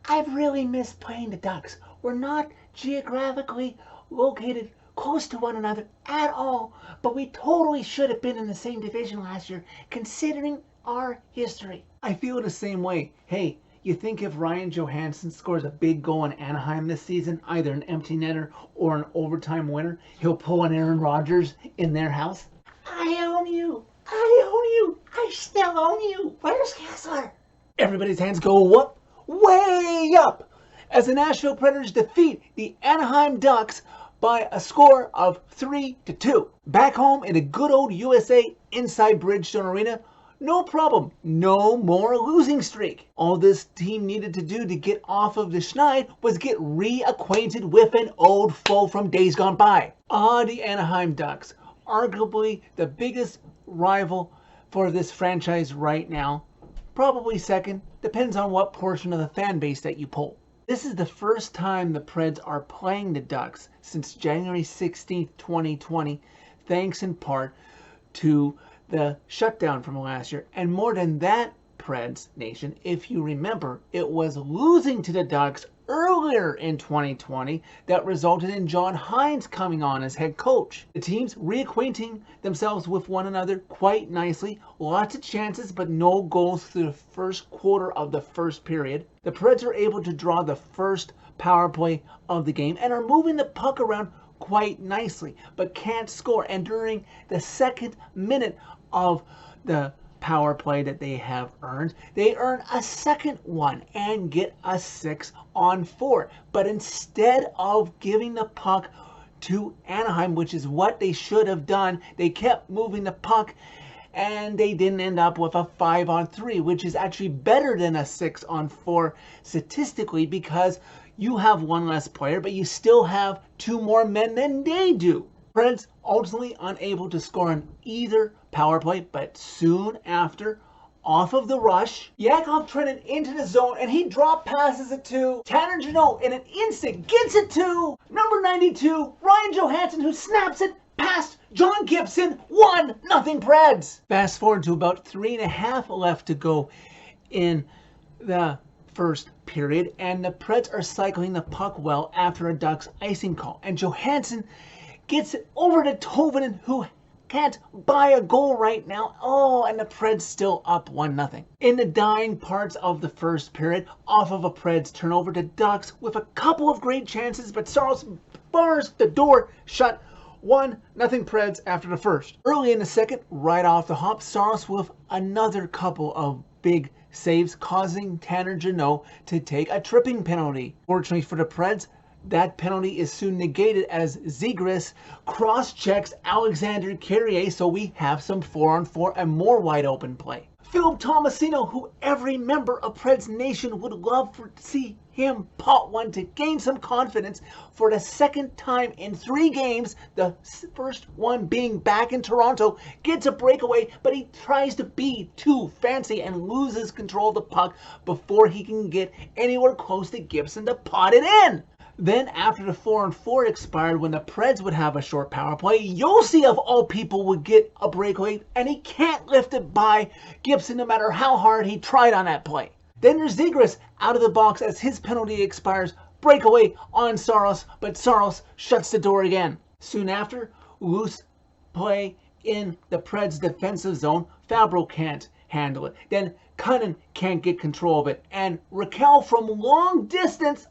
I've really missed playing the Ducks. We're not geographically located close to one another at all, but we totally should have been in the same division last year, considering our history. I feel the same way. Hey, you think if Ryan Johansson scores a big goal in Anaheim this season, either an empty netter or an overtime winner, he'll pull an Aaron Rodgers in their house? I own you. I own you. I still own you. Where's Kessler? Everybody's hands go up, way up, as the Nashville Predators defeat the Anaheim Ducks by a score of 3-2. Back home in the good old USA inside Bridgestone Arena, no problem, no more losing streak. All this team needed to do to get off of the schneid was get reacquainted with an old foe from days gone by. The Anaheim Ducks, arguably the biggest rival for this franchise right now. Probably second, depends on what portion of the fan base that you poll. This is the first time the Preds are playing the Ducks since January 16th, 2020, thanks in part to the shutdown from last year. And more than that, Preds Nation, if you remember, it was losing to the Ducks earlier in 2020 that resulted in John Hines coming on as head coach. The teams reacquainting themselves with one another quite nicely. Lots of chances, but no goals through the first quarter of the first period. The Preds are able to draw the first power play of the game and are moving the puck around quite nicely, but can't score. And during the second minute of the power play that they have earned, they earn a second one and get a 6-on-4. But instead of giving the puck to Anaheim, which is what they should have done, they kept moving the puck and they didn't end up with a 5-on-3, which is actually better than a 6-on-4 statistically, because you have one less player, but you still have two more men than they do. Preds ultimately unable to score on either power play, but soon after, off of the rush, Yakov trended into the zone and he drop passes it to Tanner Jeannot in an instant, gets it to number 92, Ryan Johansson, who snaps it past John Gibson. 1-0 Preds. Fast forward to about 3.5 left to go in the first period, and the Preds are cycling the puck well after a Ducks icing call, and Johansson gets it over to Tovanen, who can't buy a goal right now. And the Preds still up 1-0. In the dying parts of the first period, off of a Preds turnover, the Ducks with a couple of great chances, but Saros bars the door shut. 1-0 Preds after the first. Early in the second, right off the hop, Saros with another couple of big saves, causing Tanner Jeannot to take a tripping penalty. Fortunately for the Preds, that penalty is soon negated as Zegras cross-checks Alexander Carrier, so we have some 4-on-4 and more wide open play. Philip Tomasino, who every member of Preds Nation would love to see him pot one to gain some confidence for the second time in 3 games, the first one being back in Toronto, gets a breakaway, but he tries to be too fancy and loses control of the puck before he can get anywhere close to Gibson to pot it in. Then after the 4-on-4 expired, when the Preds would have a short power play, Yossi of all people would get a breakaway, and he can't lift it by Gibson no matter how hard he tried on that play. Then there's Zegras out of the box as his penalty expires, breakaway on Saros, but Saros shuts the door again. Soon after, loose play in the Preds defensive zone, Fabro can't handle it. Then Cunnin can't get control of it, and Raquel from long distance,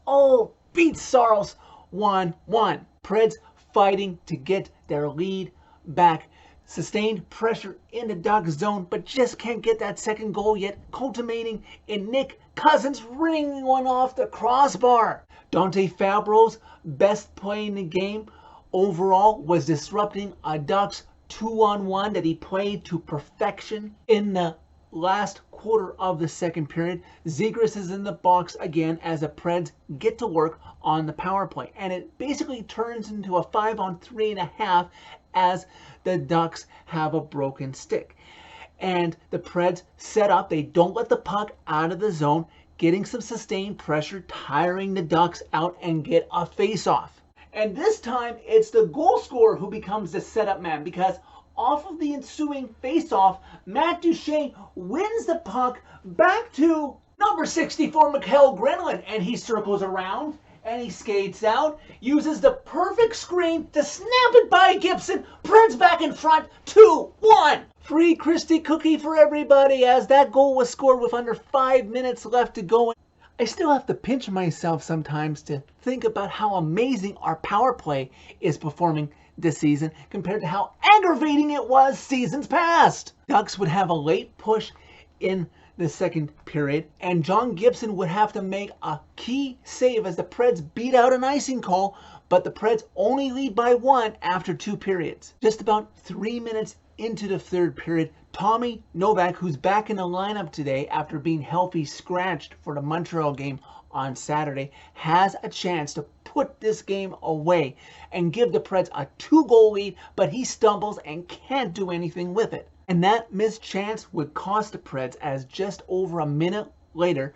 beats Saros 1-1. Preds fighting to get their lead back. Sustained pressure in the Ducks zone, but just can't get that second goal yet, culminating in Nick Cousins ringing one off the crossbar. Dante Fabro's best play in the game overall was disrupting a Ducks 2-on-1 that he played to perfection in the last quarter of the second period. Zegras is in the box again as the Preds get to work on the power play, and it basically turns into a 5-on-3.5 as the Ducks have a broken stick. And the Preds set up, they don't let the puck out of the zone, getting some sustained pressure, tiring the Ducks out, and get a face-off. And this time it's the goal scorer who becomes the setup man, because off of the ensuing face-off, Matt Duchene wins the puck back to Number 64, Mikhail Granlund, and he circles around and he skates out, uses the perfect screen to snap it by Gibson. Preds back in front, 2-1. Free Christie cookie for everybody as that goal was scored with under 5 minutes left to go. I still have to pinch myself sometimes to think about how amazing our power play is performing this season compared to how aggravating it was seasons past. Ducks would have a late push in the second period, and John Gibson would have to make a key save as the Preds beat out an icing call, but the Preds only lead by 1 after 2 periods. Just about 3 minutes into the third period, Tommy Novak, who's back in the lineup today after being healthy scratched for the Montreal game on Saturday, has a chance to put this game away and give the Preds a 2-goal lead, but he stumbles and can't do anything with it. And that missed chance would cost the Preds, as just over a minute later,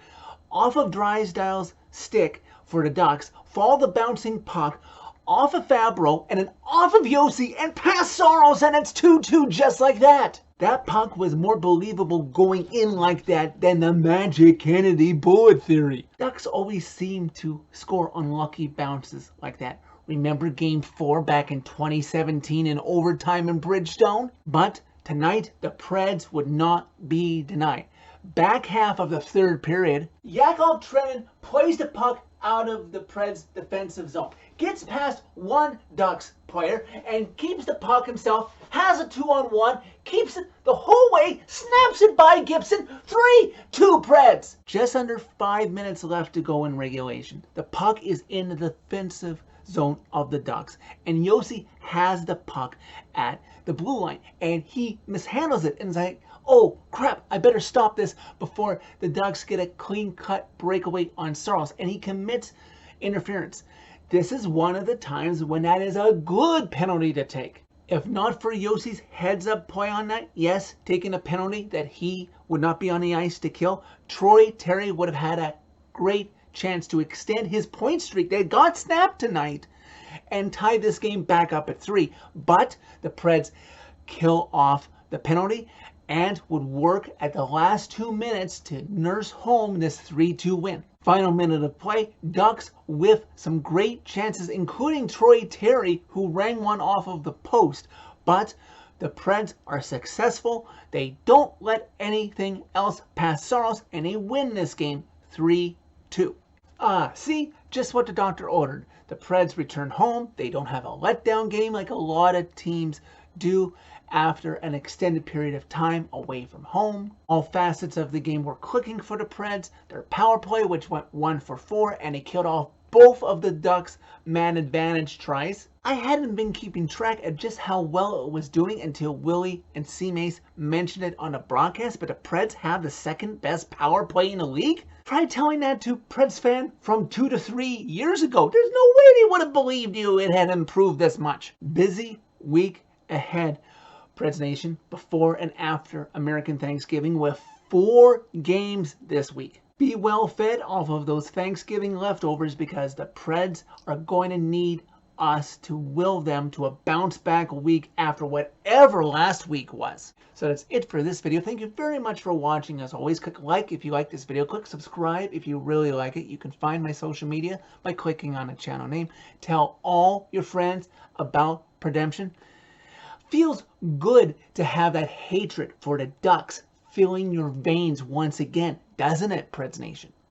off of Drysdale's stick for the Ducks, fall the bouncing puck off of Fabro and then off of Yossi and past Soros, and it's 2-2 just like that. That puck was more believable going in like that than the Magic Kennedy bullet theory. Ducks always seem to score unlucky bounces like that. Remember Game 4 back in 2017 in overtime in Bridgestone? But tonight, the Preds would not be denied. Back half of the third period, Yakov Trenin plays the puck out of the Preds defensive zone, gets past one Ducks player and keeps the puck himself, has a 2-on-1, keeps it the whole way, snaps it by Gibson, 3-2 Preds. Just under 5 minutes left to go in regulation. The puck is in the defensive zone of the Ducks, and Yossi has the puck at the blue line, and he mishandles it and is like, oh crap, I better stop this before the Ducks get a clean-cut breakaway on Saros, and he commits interference. This is one of the times when that is a good penalty to take. If not for Yossi's heads-up play on that, yes, taking a penalty that he would not be on the ice to kill, Troy Terry would have had a great chance to extend his point streak that got snapped tonight and tie this game back up at 3. But the Preds kill off the penalty and would work at the last 2 minutes to nurse home this 3-2 win. Final minute of play, Ducks with some great chances, including Troy Terry, who rang one off of the post. But the Preds are successful. They don't let anything else pass Saros, and they win this game 3-2. See, just what the doctor ordered. The Preds return home. They don't have a letdown game like a lot of teams do after an extended period of time away from home. All facets of the game were clicking for the Preds. Their power play, which went 1 for 4, and it killed off both of the Ducks' man advantage tries. I hadn't been keeping track of just how well it was doing until Willie and C-Mace mentioned it on the broadcast, but the Preds have the second best power play in the league? Try telling that to Preds fan from 2 to 3 years ago. There's no way they would have believed you it had improved this much. Busy week ahead, Preds Nation, before and after American Thanksgiving, with 4 games this week. Be well fed off of those Thanksgiving leftovers, because the Preds are going to need us to will them to a bounce back week after whatever last week was. So that's it for this video. Thank you very much for watching. As always, click like if you like this video. Click subscribe if you really like it. You can find my social media by clicking on the channel name. Tell all your friends about Predemption. Feels good to have that hatred for the Ducks filling your veins once again, doesn't it, Preds Nation?